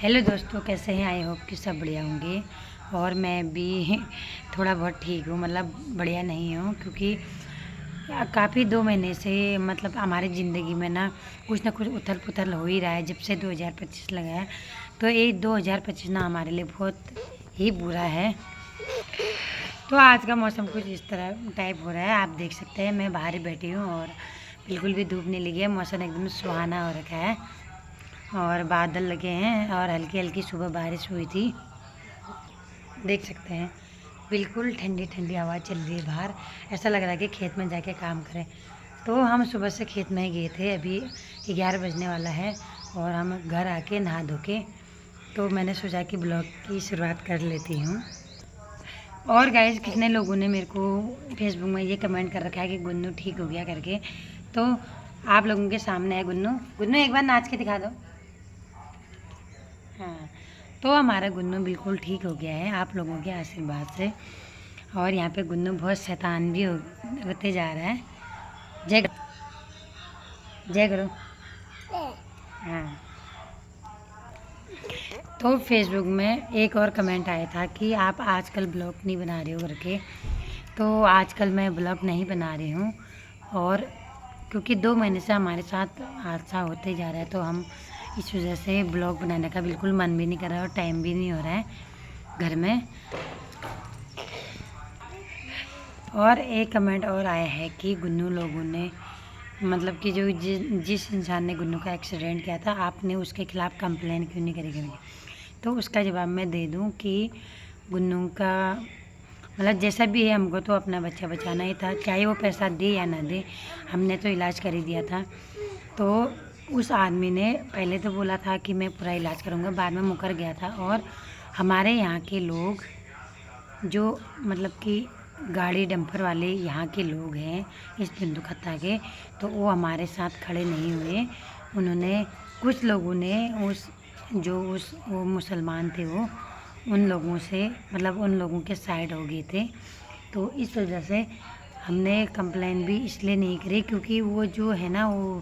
Hello दोस्तों, कैसे हैं? आई होप कि सब बढ़िया होंगे। और मैं भी थोड़ा बहुत ठीक हूँ, मतलब बढ़िया नहीं हूँ, क्योंकि काफ़ी 2 महीने से मतलब हमारी ज़िंदगी में ना कुछ उथल पुथल हो ही रहा है। जब से 2025 लगा है, तो ये 2025 ना हमारे लिए बहुत ही बुरा है। तो आज का मौसम कुछ इस तरह टाइप हो रहा है, आप देख सकते हैं। मैं बाहर ही बैठी हूँ और बिल्कुल भी धूप नहीं लगी है, मौसम एकदम सुहाना हो रखा है और बादल लगे हैं और हल्की हल्की सुबह बारिश हुई थी, देख सकते हैं। बिल्कुल ठंडी ठंडी हवा चल रही है बाहर, ऐसा लग रहा है कि खेत में जाके काम करें। तो हम सुबह से खेत में ही गए थे, अभी 11 बजने वाला है और हम घर आके नहा धो के, तो मैंने सोचा कि ब्लॉग की शुरुआत कर लेती हूँ। और गाइस, कितने लोगों ने मेरे को फेसबुक में ये कमेंट कर रखा है कि गुन्नू ठीक हो गया करके। तो आप लोगों के सामने है गुन्नू। गुन्नू एक बार नाच के दिखा दो। हाँ, तो हमारा गुन्नू बिल्कुल ठीक हो गया है आप लोगों के आशीर्वाद से। और यहाँ पे गुन्नू बहुत शैतान भी होते जा रहा है। जय जय करो। हाँ, तो फेसबुक में एक और कमेंट आया था कि आप आजकल ब्लॉग नहीं बना रहे हो करके। तो आजकल मैं ब्लॉग नहीं बना रही हूँ, और क्योंकि 2 महीने से हमारे साथ हादसा होते जा रहा है, तो हम इस वजह से ब्लॉग बनाने का बिल्कुल मन भी नहीं कर रहा है और टाइम भी नहीं हो रहा है घर में। और एक कमेंट और आया है कि गुन्नू लोगों ने, मतलब कि जो जिस इंसान ने गुन्नू का एक्सीडेंट किया था, आपने उसके खिलाफ़ कंप्लेन क्यों नहीं करी करके। तो उसका जवाब मैं दे दूं कि गुन्नू का मतलब जैसा भी है, हमको तो अपना बच्चा बचाना ही था, चाहे वो पैसा दे या ना दे, हमने तो इलाज कर ही दिया था। तो उस आदमी ने पहले तो बोला था कि मैं पूरा इलाज करूँगा, बाद में मुकर गया था। और हमारे यहाँ के लोग जो मतलब कि गाड़ी डंपर वाले यहाँ के लोग हैं इस बिंदु खत्ता के, तो वो हमारे साथ खड़े नहीं हुए। उन्होंने, कुछ लोगों ने वो मुसलमान थे, वो उन लोगों से, मतलब उन लोगों के साइड हो गए थे। तो इस वजह से हमने कंप्लेन भी इसलिए नहीं करी, क्योंकि वो जो है ना, वो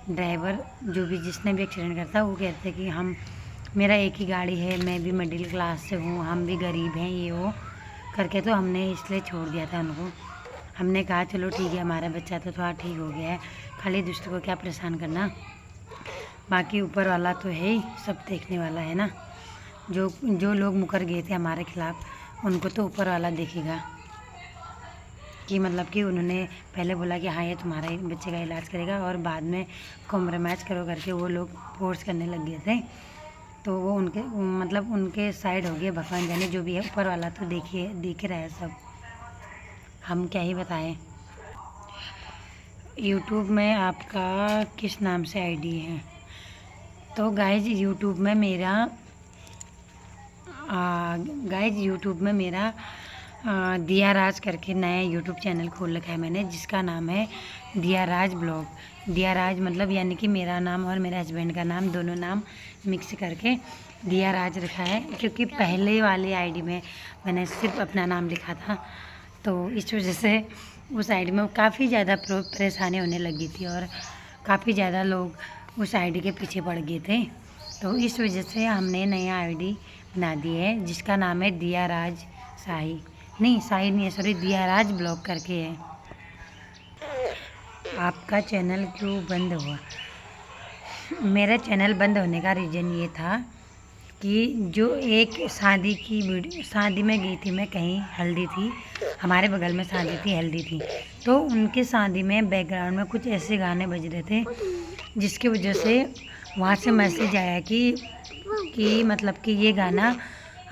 ड्राइवर जो भी जिसने भी एक्सीडेंट करता, वो कहते कि हम, मेरा एक ही गाड़ी है, मैं भी मिडिल क्लास से हूँ, हम भी गरीब हैं, ये वो करके। तो हमने इसलिए छोड़ दिया था उनको। हमने कहा चलो ठीक है, हमारा बच्चा तो थोड़ा ठीक हो गया है, खाली दूसरे को क्या परेशान करना, बाकी ऊपर वाला तो है ही, सब देखने वाला है ना। जो जो लोग मुकर गए थे हमारे खिलाफ़, उनको तो ऊपर वाला देखेगा। कि मतलब कि उन्होंने पहले बोला कि हाँ ये तुम्हारा बच्चे का इलाज करेगा, और बाद में कॉम्प्रोमाइज़ करो करके वो लोग फोर्स करने लग गए थे। तो वो उनके, मतलब उनके साइड हो गए। भगवान जाने जो भी है, ऊपर वाला तो देखिए देख रहा है सब, हम क्या ही बताएं। यूट्यूब में आपका किस नाम से आईडी है? तो गाइज यूट्यूब में मेरा दिया राज करके नया यूट्यूब चैनल खोल रखा है मैंने, जिसका नाम है दिया राज ब्लॉग। दिया राज मतलब यानी कि मेरा नाम और मेरे हस्बैंड का नाम, दोनों नाम मिक्स करके दिया राज रखा है। क्योंकि पहले वाली आईडी में मैंने सिर्फ अपना नाम लिखा था, तो इस वजह से उस आईडी में काफ़ी ज़्यादा परेशानी होने लगी थी और काफ़ी ज़्यादा लोग उस आईडी के पीछे पड़ गए थे। तो इस वजह से हमने नया आईडी बना दी है, जिसका नाम है दिया राज शाही, नहीं शाही नहीं है, सॉरी, दिया राज ब्लॉग करके है। आपका चैनल क्यों बंद हुआ? मेरा चैनल बंद होने का रीज़न ये था कि जो एक शादी में गई थी मैं, कहीं हल्दी थी, हमारे बगल में शादी थी, हल्दी थी। तो उनके शादी में बैकग्राउंड में कुछ ऐसे गाने बज रहे थे, जिसकी वजह से वहाँ से मैसेज आया कि मतलब कि ये गाना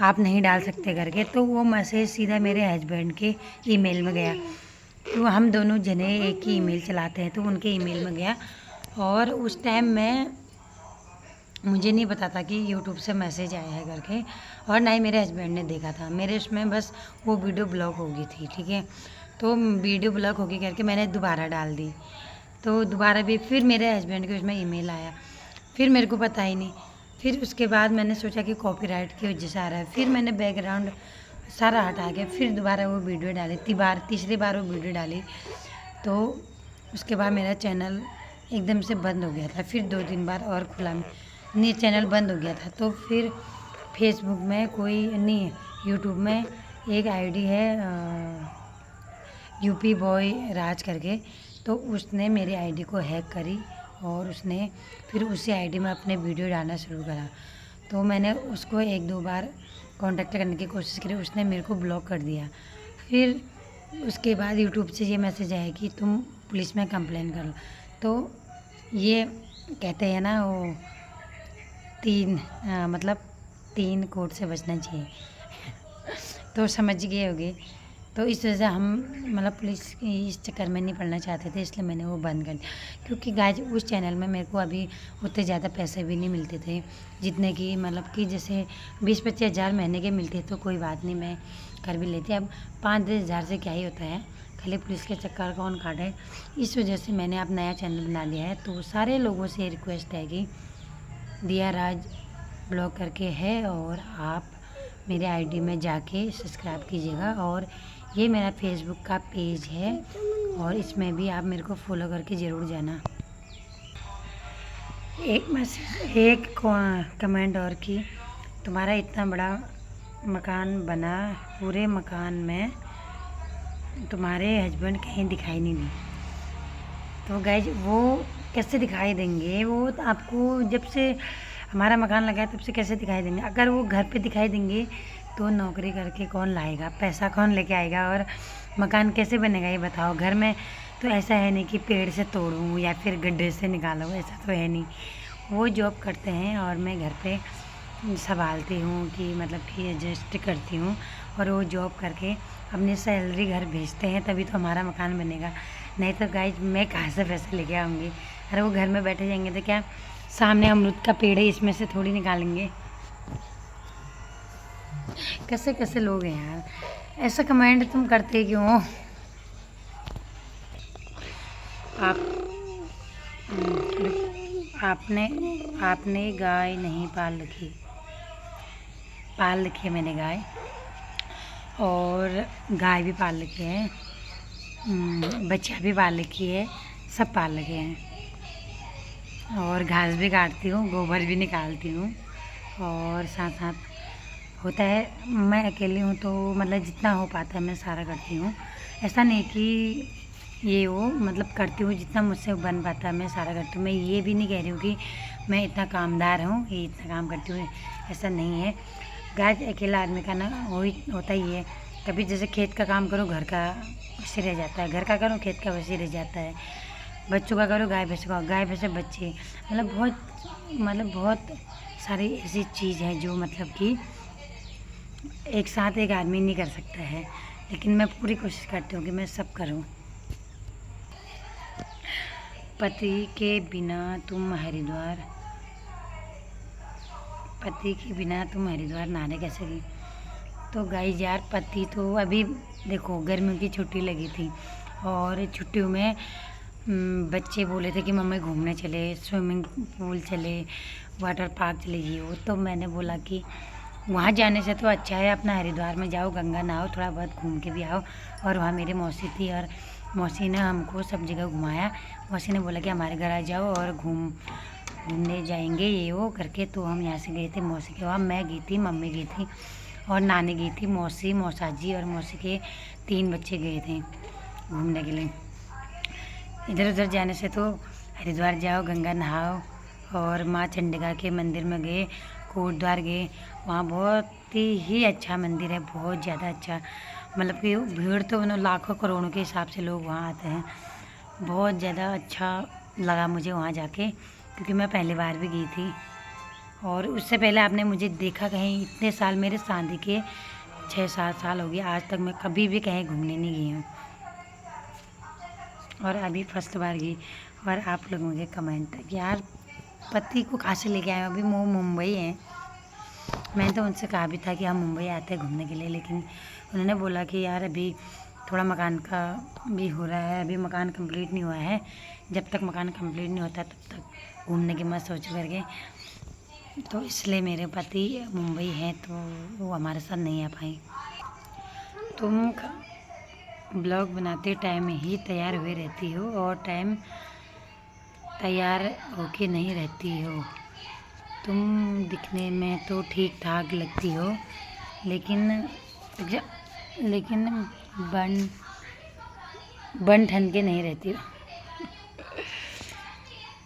आप नहीं डाल सकते करके। तो वो मैसेज सीधा मेरे हस्बैंड के ईमेल में गया। तो हम दोनों जने एक ही ईमेल चलाते हैं, तो उनके ईमेल में गया। और उस टाइम मुझे नहीं पता था कि यूट्यूब से मैसेज आया है करके, और ना ही मेरे हस्बैंड ने देखा था। मेरे उसमें बस वो वीडियो ब्लॉक हो गई थी, ठीक है। तो वीडियो ब्लॉक हो गई करके मैंने दोबारा डाल दी, तो दोबारा भी फिर मेरे हस्बैंड के उसमें ईमेल आया, फिर मेरे को पता ही नहीं। फिर उसके बाद मैंने सोचा कि कॉपीराइट की वजह से आ रहा है, फिर मैंने बैकग्राउंड सारा हटा के फिर दोबारा वो वीडियो डाली, तीसरी बार वो वीडियो डाली। तो उसके बाद मेरा चैनल एकदम से बंद हो गया था। फिर 2-3 बार और खुला, नहीं, चैनल बंद हो गया था। तो फिर फेसबुक में कोई नहीं, यूट्यूब में एक आईडी है यूपी बॉय राज करके, तो उसने मेरी आईडी को हैक करी और उसने फिर उसी आईडी में अपने वीडियो डालना शुरू करा। तो मैंने उसको 1-2 बार कांटेक्ट करने की कोशिश करी, उसने मेरे को ब्लॉक कर दिया। फिर उसके बाद यूट्यूब से ये मैसेज आया कि तुम पुलिस में कंप्लेन कर लो। तो ये कहते हैं ना वो मतलब 3 कोर्ट से बचना चाहिए। तो समझ गए होगे। तो इस वजह से हम मतलब पुलिस की इस चक्कर में नहीं पड़ना चाहते थे, इसलिए मैंने वो बंद कर दिया। क्योंकि गाइस उस चैनल में मेरे को अभी उतने ज़्यादा पैसे भी नहीं मिलते थे, जितने कि मतलब कि जैसे 20-25 हज़ार महीने के मिलते तो कोई बात नहीं, मैं कर भी लेती। अब 5-10 हज़ार से क्या ही होता है, खाली पुलिस के चक्कर कौन काटे। इस वजह से मैंने अब नया चैनल बना लिया है। तो सारे लोगों से रिक्वेस्ट है कि दिया राज ब्लॉग करके है, और आप मेरे आईडी में जाके सब्सक्राइब कीजिएगा। और ये मेरा फेसबुक का पेज है, और इसमें भी आप मेरे को फॉलो करके ज़रूर जाना। एक कमेंट और की, तुम्हारा इतना बड़ा मकान बना, पूरे मकान में तुम्हारे हस्बैंड कहीं दिखाई नहीं दी। तो गाइज वो कैसे दिखाई देंगे, वो तो आपको जब से हमारा मकान लगा है तब से कैसे दिखाई देंगे। अगर वो घर पे दिखाई देंगे तो नौकरी करके कौन लाएगा, पैसा कौन लेके आएगा, और मकान कैसे बनेगा ये बताओ। घर में तो ऐसा है नहीं कि पेड़ से तोड़ूं या फिर गड्ढे से निकालूं, ऐसा तो है नहीं। वो जॉब करते हैं और मैं घर पे संभालती हूँ कि मतलब कि एडजस्ट करती हूँ, और वो जॉब करके अपनी सैलरी घर भेजते हैं, तभी तो हमारा मकान बनेगा। नहीं तो गाइज मैं कहाँ से पैसे लेके आऊँगी। अरे वो घर में बैठे जाएंगे तो क्या, सामने अमरूद का पेड़ है, इसमें से थोड़ी निकालेंगे। कैसे कैसे लोग हैं यार, ऐसा कमेंट तुम करते क्यों हो। आपने गाय नहीं पाल रखी, पाल रखी है मैंने गाय, और गाय भी पाल रखी है, बच्चा भी पाल रखी है, सब पाल रखे हैं। और घास भी काटती हूँ, गोबर भी निकालती हूँ, और साथ साथ होता है मैं अकेली हूँ तो मतलब जितना हो पाता है मैं सारा करती हूँ। ऐसा नहीं कि ये वो मतलब करती हूँ, जितना मुझसे बन पाता है मैं सारा करती हूँ। मैं ये भी नहीं कह रही हूँ कि मैं इतना कामदार हूँ, ये इतना काम करती हूँ, ऐसा नहीं है। गाय अकेला आदमी का ना होता ही है। कभी जैसे खेत का काम करो, घर का वैसे रह जाता है, घर का करो खेत का वैसे रह जाता है, बच्चों का करो गाय भैंस का, गाय भैंस बच्चे, मतलब बहुत सारी ऐसी चीज़ है जो मतलब कि एक साथ एक आदमी नहीं कर सकता है। लेकिन मैं पूरी कोशिश करती हूँ कि मैं सब करूँ। पति के बिना तुम हरिद्वार नहाने कैसे गई। तो गाइस यार पति तो अभी देखो गर्मियों की छुट्टी लगी थी, और छुट्टियों में बच्चे बोले थे कि मम्मी घूमने चले, स्विमिंग पूल चले, वाटर पार्क चले जियो। तो मैंने बोला कि वहाँ जाने से तो अच्छा है अपना हरिद्वार में जाओ, गंगा नहाओ, थोड़ा बहुत घूम के भी आओ। और वहाँ मेरी मौसी थी, और मौसी ने हमको सब जगह घुमाया। मौसी ने बोला कि हमारे घर आ जाओ और घूमने जाएंगे ये वो करके। तो हम यहाँ से गए थे मौसी के वहाँ, मैं गई थी, मम्मी गई थी, और नानी गई थी, मौसी, मौसाजी और मौसी के 3 बच्चे गए थे घूमने के लिए। इधर उधर जाने से तो हरिद्वार जाओ, गंगा नहाओ, और माँ चंडिका के मंदिर में गए, कोटद्वार गए। वहाँ बहुत ही अच्छा मंदिर है, बहुत ज़्यादा अच्छा, मतलब कि भीड़ तो लाखों करोड़ों के हिसाब से लोग वहाँ आते हैं। बहुत ज़्यादा अच्छा लगा मुझे वहाँ जाके, क्योंकि मैं पहली बार भी गई थी। और उससे पहले आपने मुझे देखा कहीं, इतने साल मेरे शादी के 6-7 साल हो गए, आज तक मैं कभी भी कहीं घूमने नहीं गई हूँ, और अभी फर्स्ट बार गई। और आप लोगों के कमेंट कि यार पति को कहाँ से लेके आए, अभी वो मुंबई हैं। मैंने तो उनसे कहा भी था कि हम मुंबई आते हैं घूमने के लिए, लेकिन उन्होंने बोला कि यार अभी थोड़ा मकान का भी हो रहा है, अभी मकान कंप्लीट नहीं हुआ है, जब तक मकान कंप्लीट नहीं होता तब तक घूमने की मत सोच करके। तो इसलिए मेरे पति मुंबई हैं, तो वो हमारे साथ नहीं आ पाई। तुम ब्लॉग बनाते टाइम ही तैयार हुए रहती हो, और टाइम तैयार होके नहीं रहती हो। तुम दिखने में तो ठीक ठाक लगती हो, लेकिन लेकिन बन बन ठन के नहीं रहती हो।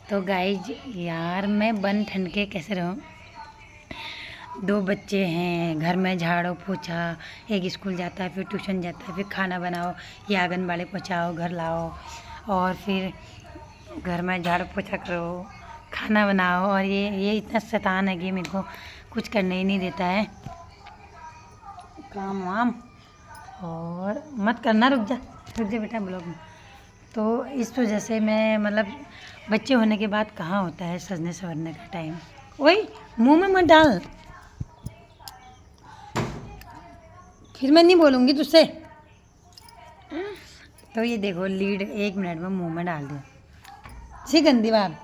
तो गाइज यार मैं बन ठन के कैसे रहूँ? 2 बच्चे हैं, घर में झाड़ो पोछा, एक स्कूल जाता है, फिर ट्यूशन जाता है, फिर खाना बनाओ या आंगनबाड़ी पहुँचाओ, घर लाओ, और फिर घर में झाड़ू पोछा करो, खाना बनाओ, और ये इतना शैतान है कि मेरे को कुछ करने ही नहीं देता है काम वाम। और मत करना, रुक जा बेटा ब्लॉग में। तो इस वजह से मैं मतलब बच्चे होने के बाद कहाँ होता है सजने संवरने का टाइम। वही मुंह में मत डाल, फिर मैं नहीं बोलूँगी तुझसे। तो ये देखो लीड 1 मिनट में मुंह में डाल दो, सी गंदी बात।